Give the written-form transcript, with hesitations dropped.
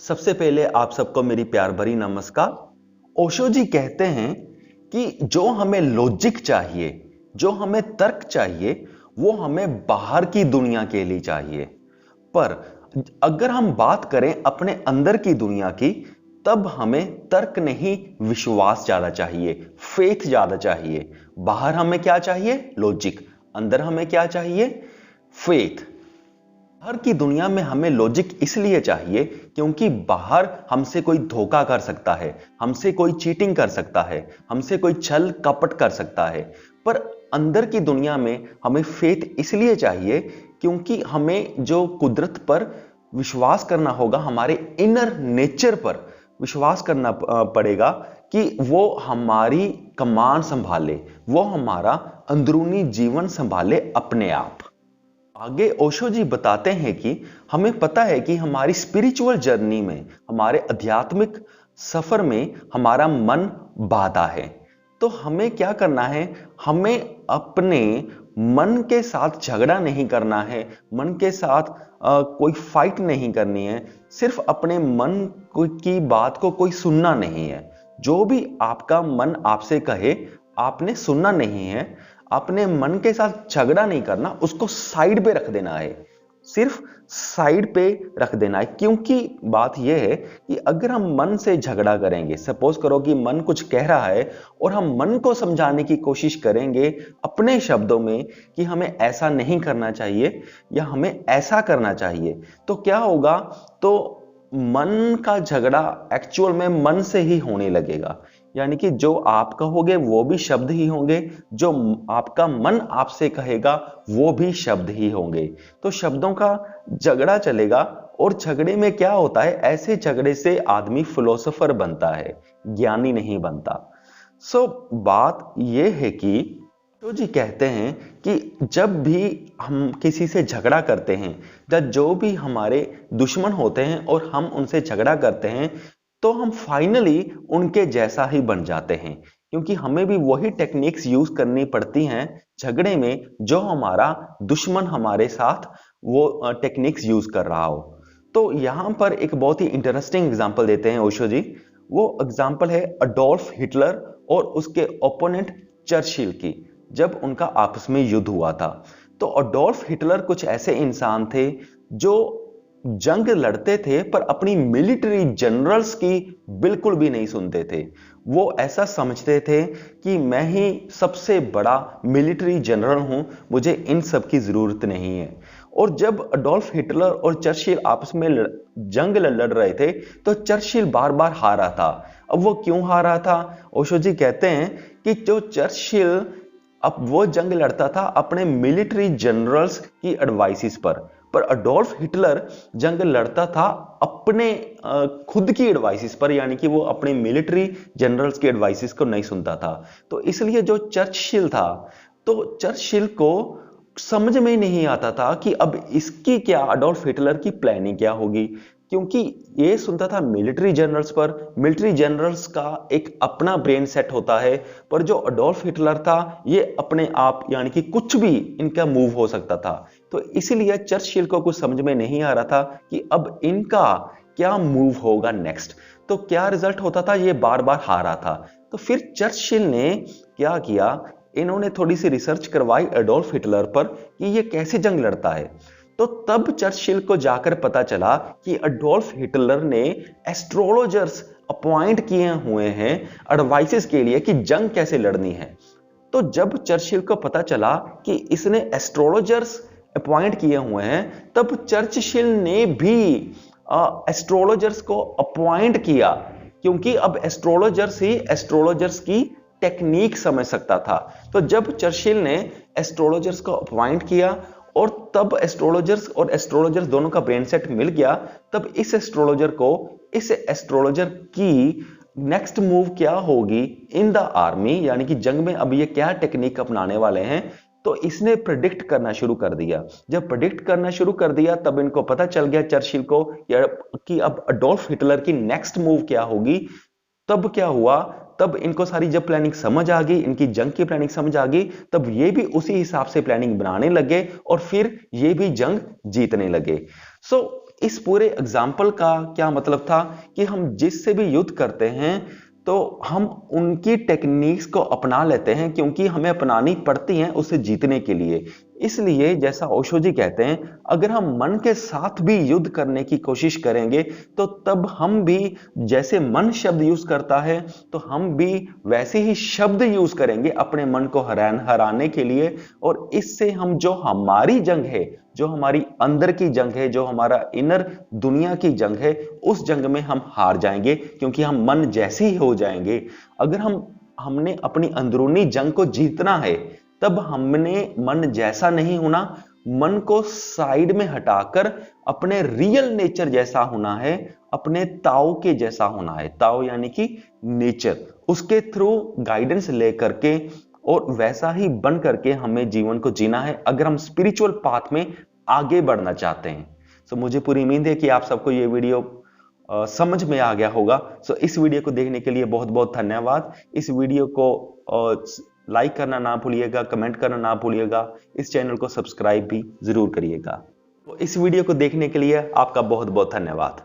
सबसे पहले आप सबको मेरी प्यार भरी नमस्कार। ओशो जी कहते हैं कि जो हमें लॉजिक चाहिए, जो हमें तर्क चाहिए, वो हमें बाहर की दुनिया के लिए चाहिए। पर अगर हम बात करें अपने अंदर की दुनिया की, तब हमें तर्क नहीं, विश्वास ज्यादा चाहिए, फेथ ज्यादा चाहिए। बाहर हमें क्या चाहिए? लॉजिक। अंदर हमें क्या चाहिए? फेथ। बाहर की दुनिया में हमें लॉजिक इसलिए चाहिए क्योंकि बाहर हमसे कोई धोखा कर सकता है, हमसे कोई चीटिंग कर सकता है, हमसे कोई छल कपट कर सकता है। पर अंदर की दुनिया में हमें फेथ इसलिए चाहिए क्योंकि हमें जो कुदरत पर विश्वास करना होगा, हमारे इनर नेचर पर विश्वास करना पड़ेगा कि वो हमारी कमान संभाले, वो हमारा अंदरूनी जीवन संभाले अपने आप। आगे ओशो जी बताते हैं कि हमें पता है कि हमारी स्पिरिचुअल जर्नी में, हमारे आध्यात्मिक सफर में हमारा मन बाधा है। तो हमें क्या करना है? हमें अपने मन के साथ झगड़ा नहीं करना है, मन के साथ कोई फाइट नहीं करनी है। सिर्फ अपने मन की बात को कोई सुनना नहीं है। जो भी आपका मन आपसे कहे, आपने सुनना नहीं है। अपने मन के साथ झगड़ा नहीं करना, उसको साइड पे रख देना है, सिर्फ साइड पे रख देना है। क्योंकि बात यह है कि अगर हम मन से झगड़ा करेंगे, सपोज करो कि मन कुछ कह रहा है और हम मन को समझाने की कोशिश करेंगे अपने शब्दों में कि हमें ऐसा नहीं करना चाहिए या हमें ऐसा करना चाहिए, तो क्या होगा? तो मन का झगड़ा एक्चुअल में मन से ही होने लगेगा। यानी कि जो आप कहोगे वो भी शब्द ही होंगे, जो आपका मन आपसे कहेगा वो भी शब्द ही होंगे। तो शब्दों का झगड़ा चलेगा। और झगड़े में क्या होता है? ऐसे झगड़े से आदमी फिलोसोफर बनता है, ज्ञानी नहीं बनता। बात यह है कि तो जी कहते हैं कि जब भी हम किसी से झगड़ा करते हैं, जब जो भी हमारे दुश्मन होते हैं और हम उनसे झगड़ा करते हैं, तो हम फाइनली उनके जैसा ही बन जाते हैं। क्योंकि हमें भी वही टेक्निक्स यूज करनी पड़ती हैं झगड़े में जो हमारा दुश्मन हमारे साथ वो टेक्निक्स यूज कर रहा हो। तो यहां पर एक बहुत ही इंटरेस्टिंग एग्जांपल देते हैं ओशो जी। वो एग्जांपल है अडोल्फ हिटलर और उसके ओपोनेंट चर्चिल की, जब उनका आपस में युद्ध हुआ था। तो अडोल्फ हिटलर कुछ ऐसे इंसान थे जो जंग लड़ते थे पर अपनी मिलिट्री जनरल्स की बिल्कुल भी नहीं सुनते थे। वो ऐसा समझते थे कि मैं ही सबसे बड़ा मिलिट्री जनरल हूं, मुझे इन सब की जरूरत नहीं है। और जब अडोल्फ हिटलर और चर्चिल आपस में जंग लड़ रहे थे, तो चर्चिल बार बार हारा था। अब वो क्यों हारा था? ओशो जी कहते हैं कि जो चर्चिल अब वो जंग लड़ता था अपने मिलिट्री जनरल्स की एडवाइसेस पर अडोल्फ हिटलर जंग लड़ता था अपने खुद की एडवाइसेस पर, यानी कि वो अपने मिलिट्री जनरल्स की एडवाइसेस को नहीं सुनता था। तो इसलिए जो चर्चिल था, तो चर्चिल को समझ में नहीं आता था कि अब इसकी क्या, अडोल्फ हिटलर की प्लानिंग क्या होगी। क्योंकि ये सुनता था मिलिट्री जनरल्स पर। मिलिट्री जनरल्स का एक अपना ब्रेन सेट होता है, पर जो अडोल्फ हिटलर था ये अपने आप, यानी कि कुछ भी इनका मूव हो सकता था। तो इसीलिए चर्चिल को कुछ समझ में नहीं आ रहा था कि अब इनका क्या मूव होगा नेक्स्ट। तो क्या रिजल्ट होता था? ये बार बार हारा था। तो फिर चर्चिल ने क्या किया? इन्होंने थोड़ी सी रिसर्च करवाई एडोल्फ हिटलर पर कि ये कैसे जंग लड़ता है। तो तब चर्चिल को जाकर पता चला कि एडोल्फ हिटलर ने एस्ट्रोलॉजर्स अपॉइंट किए हुए हैं एडवाइसेस के लिए कि जंग कैसे लड़नी है। तो जब चर्चिल को पता चला कि इसने एस्ट्रोलॉजर्स अपॉइंट किए हुए हैं, तब चर्चिल ने भी एस्ट्रोलॉजर्स को अपॉइंट किया, क्योंकि अब एस्ट्रोलॉजर्स ही एस्ट्रोलॉजर्स की टेक्निक समझ सकता था। तो जब चर्चिल ने एस्ट्रोलॉजर्स को अपॉइंट किया और तब एस्ट्रोलॉजर्स और एस्ट्रोलॉजर्स दोनों का ब्रेन सेट मिल गया, तब इस एस्ट्रोलॉजर की नेक्स्ट मूव क्या होगी इन द आर्मी, यानी कि जंग में अब ये क्या टेक्निक अपनाने वाले हैं, तो इसने प्रेडिक्ट करना शुरू कर दिया। जब प्रेडिक्ट करना शुरू कर दिया, तब इनको पता चल गया चर्चिल को कि अब अडोल्फ हिटलर की नेक्स्ट मूव क्या होगी। तब क्या हुआ? तब इनको सारी जब प्लानिंग समझ आ गई, इनकी जंग की प्लानिंग समझ आ गई, तब ये भी उसी हिसाब से प्लानिंग बनाने लगे और फिर ये भी जंग जीतने लगे। इस पूरे एग्जाम्पल का क्या मतलब था कि हम जिससे भी युद्ध करते हैं तो हम उनकी टेक्निक्स को अपना लेते हैं, क्योंकि हमें अपनानी पड़ती हैं उसे जीतने के लिए। इसलिए जैसा ओशो जी कहते हैं, अगर हम मन के साथ भी युद्ध करने की कोशिश करेंगे तो तब हम भी, जैसे मन शब्द यूज करता है तो हम भी वैसे ही शब्द यूज करेंगे अपने मन को हराने के लिए। और इससे हम, जो हमारी जंग है, जो हमारी अंदर की जंग है, जो हमारा इनर दुनिया की जंग है, उस जंग में हम हार जाएंगे, क्योंकि हम मन जैसे ही हो जाएंगे। अगर हमने अपनी अंदरूनी जंग को जीतना है, तब हमने मन जैसा नहीं होना, मन को साइड में हटाकर अपने रियल नेचर जैसा होना है, अपने ताओ के जैसा होना है। ताओ यानी कि नेचर, उसके थ्रू गाइडेंस लेकर के और वैसा ही बन करके हमें जीवन को जीना है, अगर हम स्पिरिचुअल पाथ में आगे बढ़ना चाहते हैं। मुझे पूरी उम्मीद है कि आप सबको ये वीडियो समझ में आ गया होगा। इस वीडियो को देखने के लिए बहुत बहुत धन्यवाद। इस वीडियो को लाइक करना ना भूलिएगा, कमेंट करना ना भूलिएगा, इस चैनल को सब्सक्राइब भी जरूर करिएगा। इस वीडियो को देखने के लिए आपका बहुत बहुत धन्यवाद।